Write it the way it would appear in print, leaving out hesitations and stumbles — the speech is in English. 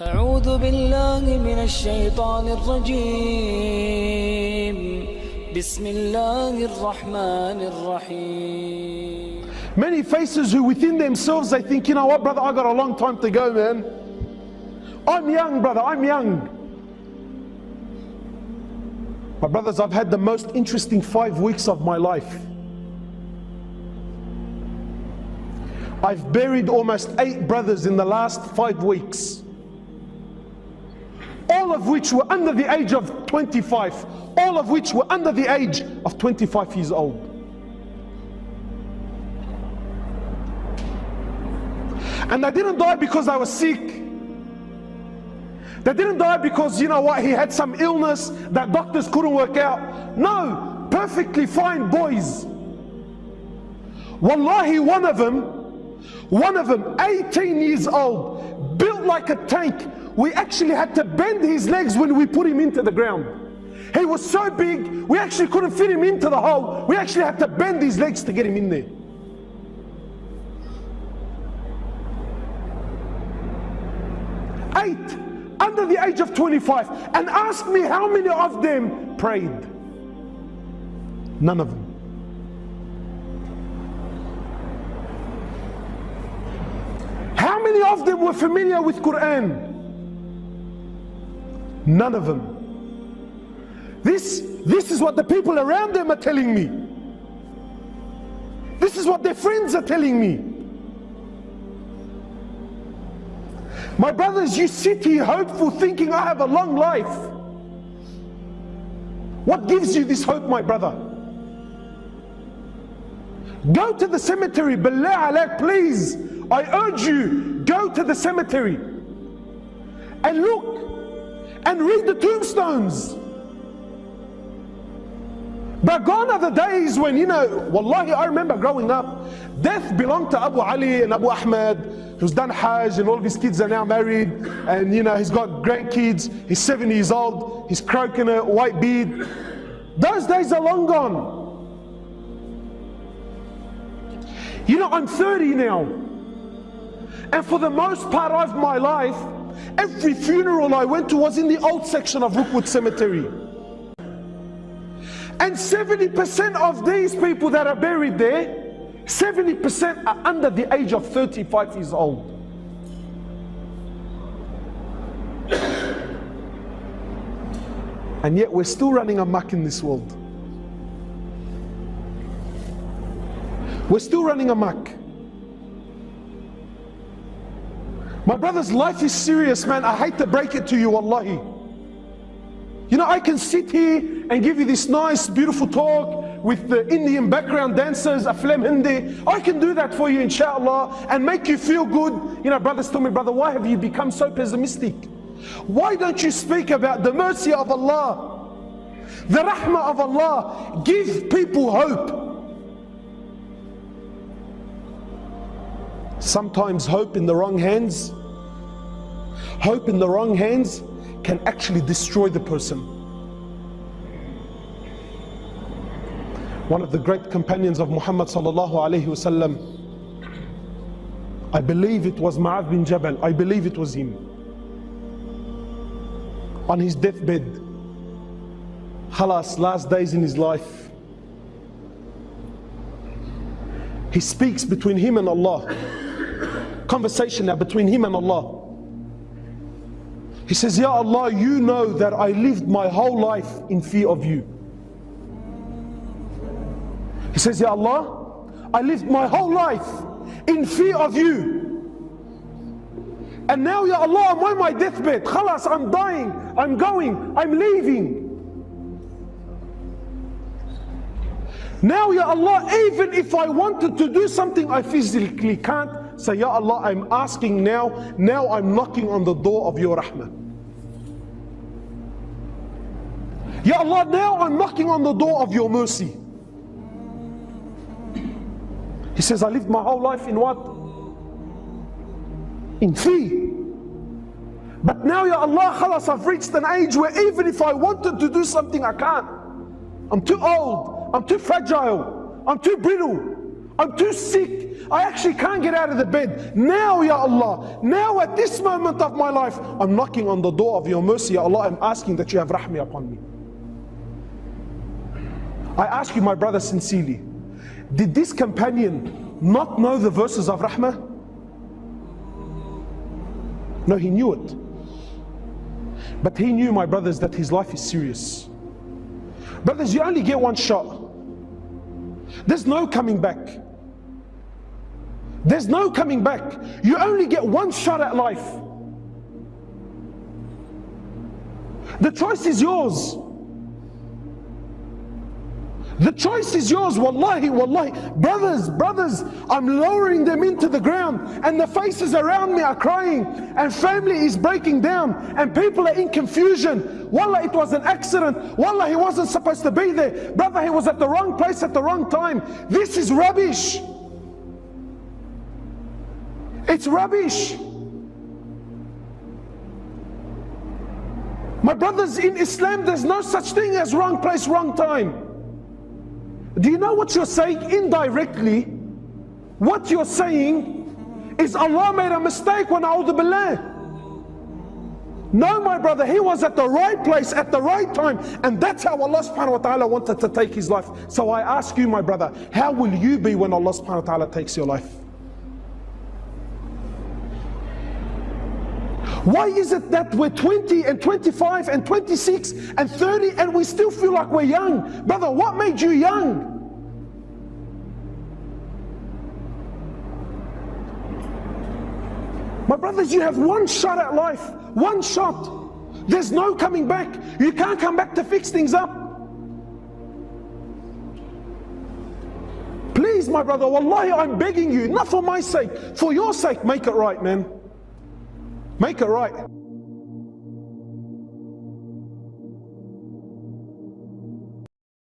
أعوذ بالله من الشيطان الرجيم بسم الله الرحمن الرحيم. Many faces who within themselves they think, you know what, brother, I got a long time to go, man. I'm young, brother, I'm young. My brothers, I've had the most interesting 5 weeks of my life. I've buried almost 8 brothers in the last 5 weeks. All of which were under the age of 25. All of which were under the age of 25 years old. And they didn't die because they were sick. They didn't die because, you know what, he had some illness that doctors couldn't work out. No, perfectly fine boys. Wallahi, one of them, 18 years old, built like a tank. We actually had to bend his legs when we put him into the ground. He was so big, we actually couldn't fit him into the hole. We actually had to bend his legs to get him in there. Eight, under the age of 25. And ask me how many of them prayed. None of them. How many of them were familiar with Quran? None of them. This is what the people around them are telling me. This is what their friends are telling me. My brothers, you sit here hopeful, thinking I have a long life. What gives you this hope, my brother? Go to the cemetery, billah alaik, please. I urge you, go to the cemetery and look and read the tombstones. But gone are the days when, you know, wallahi, I remember growing up, death belonged to Abu Ali and Abu Ahmed, who's done Hajj, and all of his kids are now married, and you know, he's got grandkids, he's 70 years old, he's croaking a white beard. Those days are long gone. You know, I'm 30 now, and for the most part of my life, every funeral I went to was in the old section of Rookwood Cemetery. And 70% of these people that are buried there, 70% are under the age of 35 years old. And yet we're still running amok in this world. We're still running amok. My brothers, life is serious, man. I hate to break it to you, wallahi. You know, I can sit here and give you this nice, beautiful talk with the Indian background dancers, Aflam Hindi. I can do that for you, inshallah, and make you feel good. You know, brothers tell me, brother, why have you become so pessimistic? Why don't you speak about the mercy of Allah, the rahmah of Allah? Give people hope. Sometimes hope in the wrong hands, can actually destroy the person. One of the great companions of Muhammad sallallahu alaihi wasallam, I believe it was Mu'adh bin Jabal, I believe it was him, on his deathbed, khalas, last days in his life, he speaks between him and Allah, conversation now between him and Allah. He says, Ya Allah, you know that I lived my whole life in fear of you. He says, Ya Allah, I lived my whole life in fear of you. And now, Ya Allah, I'm on my deathbed. Khalas, I'm dying, I'm going, I'm leaving. Now, Ya Allah, even if I wanted to do something, I physically can't. Say, Ya Allah, I'm asking now I'm knocking on the door of your rahmah. Ya Allah, now I'm knocking on the door of your mercy. He says, I lived my whole life in what? In fear. But now, Ya Allah, khalas, I've reached an age where even if I wanted to do something, I can't. I'm too old, I'm too fragile, I'm too brittle, I'm too sick, I actually can't get out of the bed. Now, Ya Allah, now at this moment of my life, I'm knocking on the door of your mercy, Ya Allah. I'm asking that you have rahmah upon me. I ask you, my brother, sincerely, did this companion not know the verses of rahmah? No, he knew it. But he knew, my brothers, that his life is serious. Brothers, you only get one shot. There's no coming back. There's no coming back. You only get one shot at life. The choice is yours. The choice is yours. Wallahi, wallahi. Brothers, I'm lowering them into the ground, and the faces around me are crying, and family is breaking down, and people are in confusion. Wallah, it was an accident. Wallah, he wasn't supposed to be there. Brother, he was at the wrong place at the wrong time. This is rubbish. It's rubbish. My brothers, in Islam, there's no such thing as wrong place, wrong time. Do you know what you're saying? Indirectly, what you're saying is Allah made a mistake when a'udhu billah. No, my brother, he was at the right place at the right time, and that's how Allah subhanahu wa ta'ala wanted to take his life. So I ask you, my brother, how will you be when Allah subhanahu wa ta'ala takes your life? Why is it that we're 20 and 25 and 26 and 30 and we still feel like we're young? Brother, what made you young? My brothers, you have one shot at life. One shot. There's no coming back. You can't come back to fix things up. Please, my brother, wallahi, I'm begging you, not for my sake, for your sake, make it right, man. Make it right.